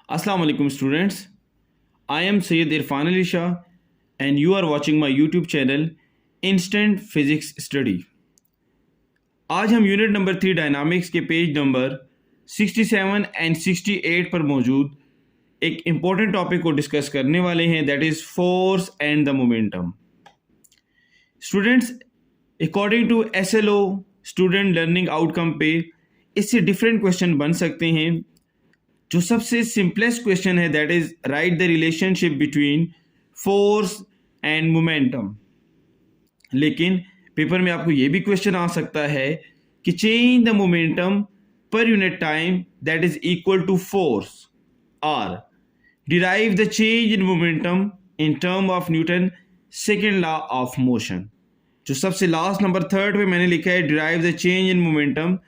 Assalamu alaikum students. I am Sayyid Irfan Ali Shah and you are watching my YouTube channel Instant Physics Study. आज हम unit number 3 dynamics के page number 67 and 68 पर मौजूद एक important topic को discuss करने वाले हैं, that is force and the momentum. Students, according to SLO student learning outcome पे इससे डिफरेंट क्वेश्चन बन सकते हैं. जो सबसे सिंपलेस्ट क्वेश्चन है that is write the relationship between force and momentum. लेकिन पेपर में आपको ये भी क्वेश्चन आ सकता है कि change the momentum per unit time that is equal to force, और derive the change in momentum in term of Newton second law of motion. जो सबसे लास्ट नंबर थर्ड पे मैंने लिखा है derive the change in momentum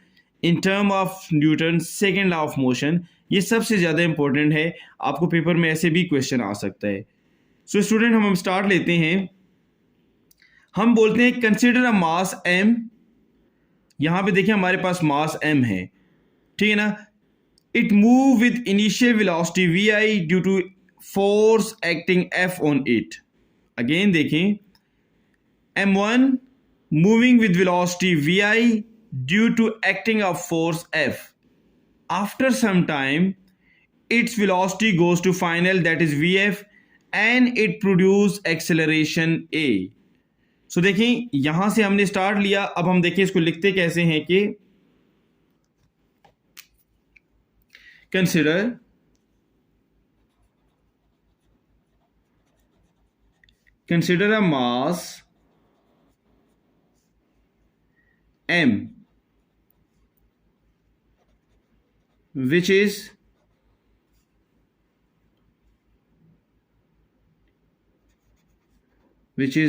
in term of Newton second law of motion, ये सबसे ज़्यादा इंपॉर्टेंट है. आपको पेपर में ऐसे भी क्वेश्चन आ सकता है. सो स्टूडेंट, हम स्टार्ट लेते हैं. हम बोलते हैं कंसिडर अ मास m. यहाँ पे देखिए हमारे पास मास m है, ठीक है ना. It move with initial velocity vi due to force acting f on it. Again देखें, m1 moving with velocity vi due to acting of force f. After some time, its velocity goes to final, that is Vf, and it produce acceleration a. So देखें, यहां से हमने start लिया. अब हम देखें इसको लिखते कैसे हैं कि consider a mass m which is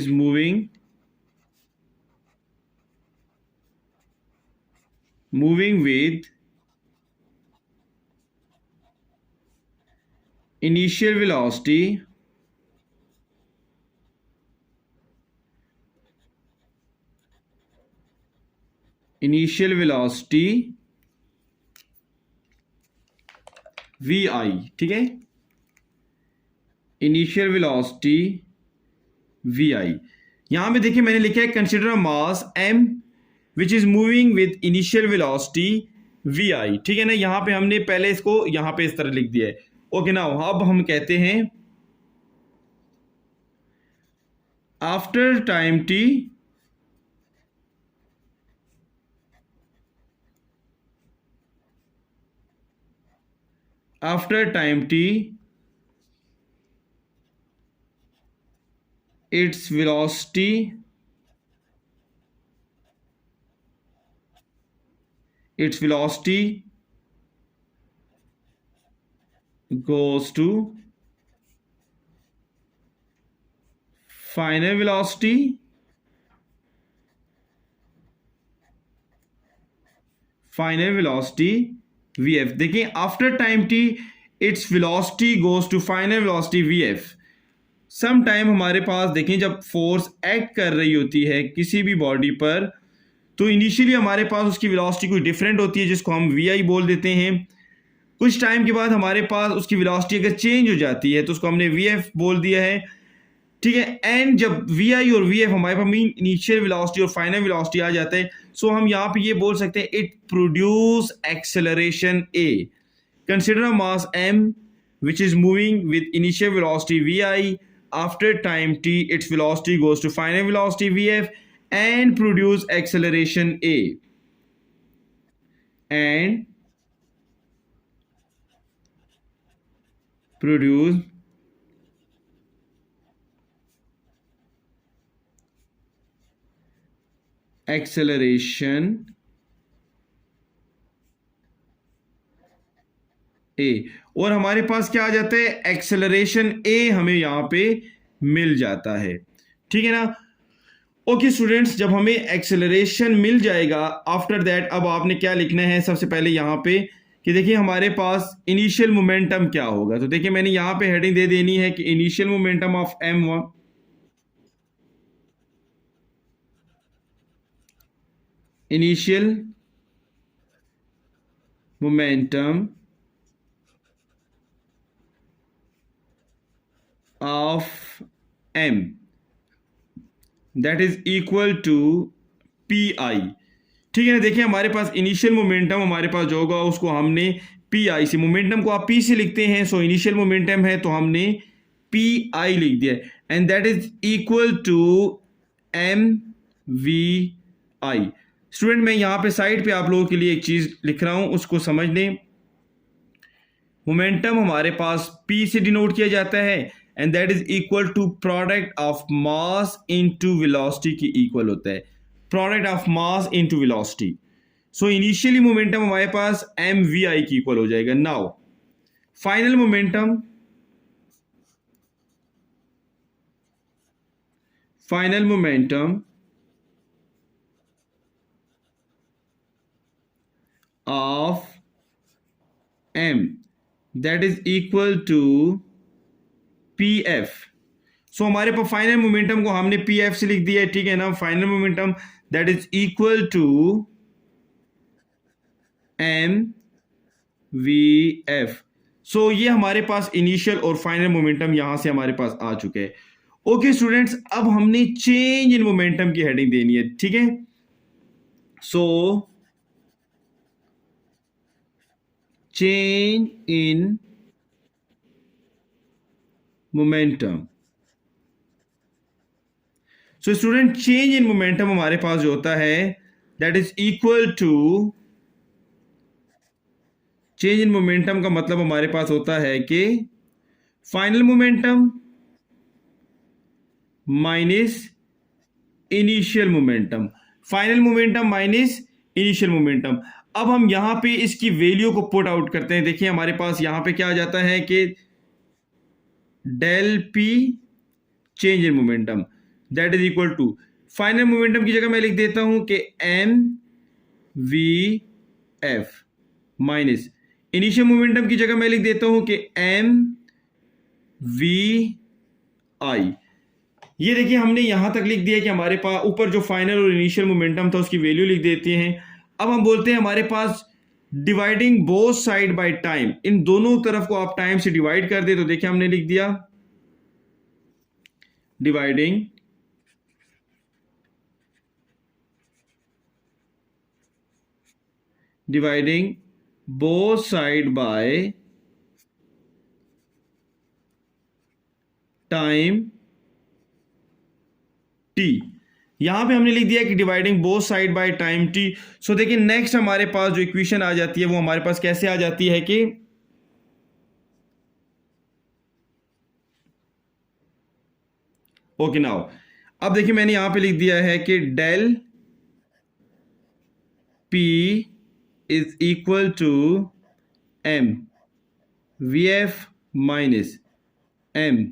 moving with initial velocity vi, ठीक है, इनिशियल वेलोसिटी vi. यहां पे देखिए मैंने लिखा है consider mass m which is moving with initial velocity vi, ठीक है ना. यहां पे हमने पहले इसको यहां पे इस तरह लिख दिया है. ओके ना. अब हम कहते हैं after time t its velocity goes to final velocity vf. देखिए after time t its velocity goes to final velocity vf. Some time हमारे पास देखें जब फोर्स एक्ट कर रही होती है किसी भी बॉडी पर, तो इनिशियली हमारे पास उसकी वेलोसिटी कुछ डिफरेंट होती है जिसको हम vi बोल देते हैं. कुछ टाइम के बाद हमारे पास उसकी वेलोसिटी अगर चेंज हो जाती है तो उसको हमने vf बोल दिया है, ठीक है. एंड जब vi और vf हमारे पास मीन इनिशियल वेलोसिटी और फाइनल वेलोसिटी आ जाते हैं, सो हम यहाँ पे ये बोल सकते हैं it produce acceleration a. Consider a mass m which is moving with initial velocity vi. After time t, its velocity goes to final velocity vf and produce acceleration a. And produce acceleration a. और हमारे पास क्या आ जाता है, acceleration a हमें यहां पे मिल जाता है, ठीक है ना. ओके स्टूडेंट्स, जब हमें एक्सेलरेशन मिल जाएगा आफ्टर दैट अब आपने क्या लिखना है सबसे पहले यहां पे कि देखिए हमारे पास इनिशियल मोमेंटम क्या होगा. तो देखिए मैंने यहां पे हेडिंग दे देनी है कि initial momentum of m1 initial momentum of M that is equal to P I. ठीक है ना, देखिए हमारे पास इनिशियल मोमेंटम हमारे पास जो होगा उसको हमने पी आई से, मोमेंटम को आप पी से लिखते हैं, सो इनिशियल मोमेंटम है तो हमने पी आई लिख दिया and that is equal to M we I. Student मैं यहां पे साइड पे आप लोगों के लिए एक चीज लिख रहा हूं, उसको समझ लें। मोमेंटम हमारे पास P से डिनोट किया जाता है and that is equal to product of mass into velocity के इक्वल होता है, product of mass into velocity. So initially momentum हमारे पास एम वी आई की इक्वल हो जाएगा। Now final momentum of m that is equal to pf। So हमारे पास फाइनल मोमेंटम को हमने pf से लिख दिया है, ठीक है ना। Final momentum that is equal to m v f। So ये हमारे पास इनिशियल और फाइनल मोमेंटम यहां से हमारे पास आ चुके हैं। ओके स्टूडेंट्स, अब हमने चेंज इन मोमेंटम की हेडिंग देनी है, ठीक है। So change in momentum. So student change in momentum हमारे पास जो होता है that is equal to, change in momentum का मतलब हमारे पास होता है कि final momentum minus initial momentum, final momentum minus initial momentum. अब हम यहां पे इसकी वैल्यू को पुट आउट करते हैं। देखिए हमारे पास यहां पे क्या आ जाता है कि del P change in momentum that is equal to, final momentum की जगह मैं लिख देता हूं कि M V F minus initial momentum की जगह मैं लिख देता हूं कि एम वी आई। ये देखिए हमने यहां तक लिख दिया कि हमारे पास ऊपर जो फाइनल और इनिशियल मोमेंटम था उसकी वैल्यू लिख देते हैं। अब हम बोलते हैं हमारे पास dividing both side by time, इन दोनों तरफ को आप टाइम से डिवाइड कर दे, तो देखिए हमने लिख दिया dividing both side by time t. यहां पे हमने लिख दिया कि dividing both side by time t. So देखिए नेक्स्ट हमारे पास जो इक्वेशन आ जाती है वो हमारे पास कैसे आ जाती है कि ओके नाउ अब देखिए मैंने यहां पे लिख दिया है कि del p is equal to M V F minus m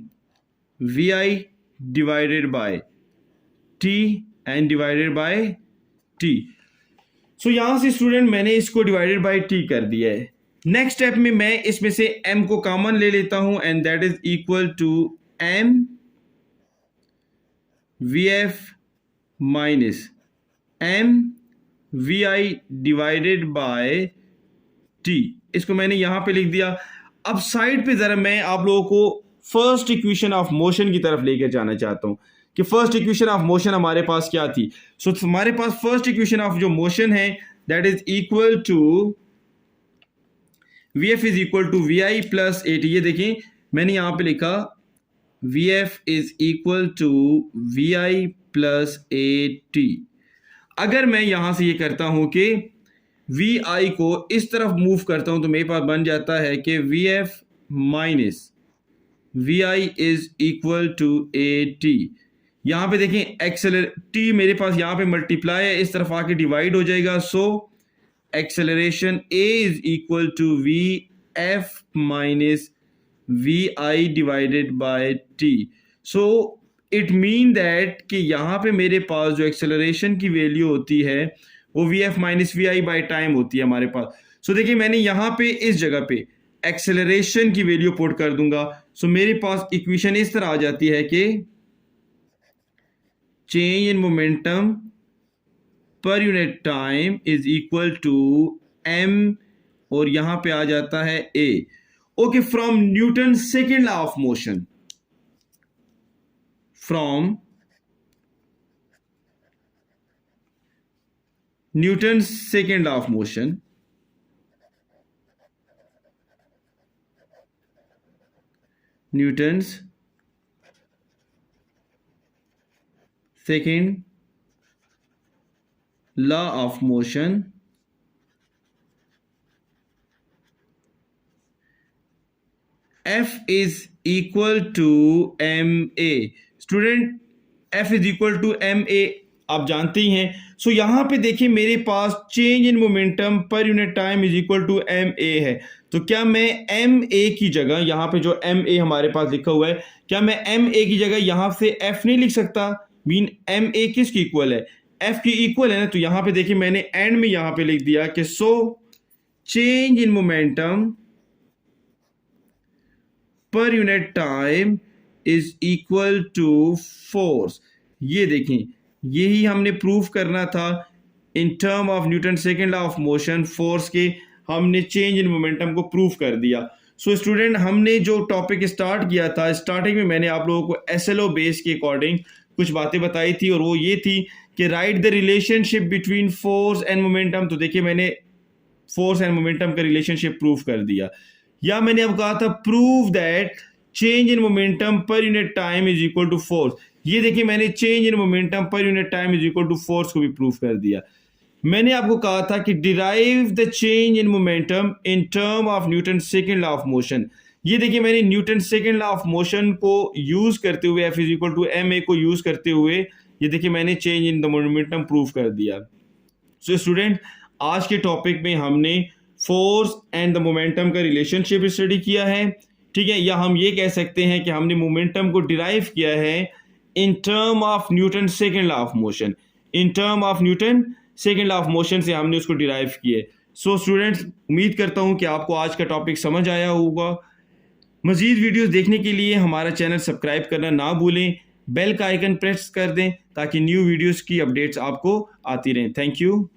we I divided by t and divided by T. So यहां से स्टूडेंट मैंने इसको डिवाइडेड बाय टी कर दिया है। नेक्स्ट स्टेप में मैं इसमें से m को कॉमन ले लेता हूं and that is equal to m V F minus m V I divided by T. इसको मैंने यहां पे लिख दिया। अब साइड पे जरा मैं आप लोगों को फर्स्ट इक्वेशन ऑफ मोशन की तरफ लेकर जाना चाहता हूं कि फर्स्ट इक्वेशन ऑफ मोशन हमारे पास क्या थी। सो हमारे पास फर्स्ट इक्वेशन ऑफ जो मोशन है that is equal to V F is equal to V I plus A T. ये देखिए मैंने यहां पे लिखा V F is equal to V I plus A T. अगर मैं यहां से ये करता हूं कि वी आई को इस तरफ मूव करता हूं तो मेरे पास बन जाता है कि V F minus V I is equal to A T. यहां पे देखें एक्सेलर टी मेरे पास यहां पे मल्टीप्लाई है, इस तरफ आके डिवाइड हो जाएगा। So acceleration A is equal to V F minus V I divided by T. So it mean that कि यहां पे मेरे पास जो एक्सेलरेशन की वैल्यू होती है वो V F minus V I by time होती है हमारे पास। सो देखिए मैंने यहां पे इस जगह पे एक्सेलरेशन की वैल्यू पुट कर दूंगा। सो मेरे पास इक्वेशन इस तरह आ जाती है कि change in momentum per unit time is equal to m और यहां पे आ जाता है a। Okay, from Newton second law of motion. from Newton's second law of motion. Newton's second law of motion F is equal to ma. Student F is equal to ma आप जानते ही हैं. सो यहां पे देखिए मेरे पास change in momentum per unit time is equal to ma है. तो क्या मैं ma की जगह, यहां पे जो ma हमारे पास लिखा हुआ है, क्या मैं ma की जगह यहां से F नहीं लिख सकता? मीन ma किसकी इक्वल है? F की इक्वल है ना. तो यहां पे देखिए मैंने एंड में यहां पे लिख दिया कि so change in momentum per unit time is equal to force. ये देखें, यही हमने प्रूफ करना था in term of Newton second law of motion. Force के हमने चेंज इन मोमेंटम को प्रूफ कर दिया. सो स्टूडेंट, हमने जो टॉपिक स्टार्ट किया था, स्टार्टिंग में मैंने आप लोगों को एसएलओ बेस के अकॉर्डिंग कुछ बातें बताई थी, और वो ये थी कि right the relationship between force and momentum. तो देखिए मैंने फोर्स एंड मोमेंटम का रिलेशनशिप प्रूफ कर दिया. या मैंने अब कहा था prove that change in momentum per unit time is equal to force. ये देखिए मैंने change in momentum per unit time is equal to force को भी प्रूफ कर दिया. मैंने आपको कहा था कि derive the change in momentum in term of Newton second law of motion. ये देखिए मैंने Newton second law of motion को यूज करते हुए, F is equal to M A को यूज करते हुए, ये देखिए मैंने change in the momentum proof कर दिया. सो स्टूडेंट, आज के टॉपिक में हमने फोर्स एंड द मोमेंटम का रिलेशनशिप स्टडी किया है, ठीक है. या हम ये कह सकते हैं कि हमने मोमेंटम को डिराइव किया है इन term of Newton second law of motion. In term of Newton second law of motion से हमने उसको डिराइव किए. सो स्टूडेंट्स, उम्मीद करता हूं कि आपको आज का टॉपिक समझ आया होगा. मजीद वीडियोस देखने के लिए हमारा चैनल सब्सक्राइब करना ना भूलें, बेल का आइकन प्रेस कर दें ताकि न्यू वीडियोस की अपडेट्स आपको आती रहें. Thank you.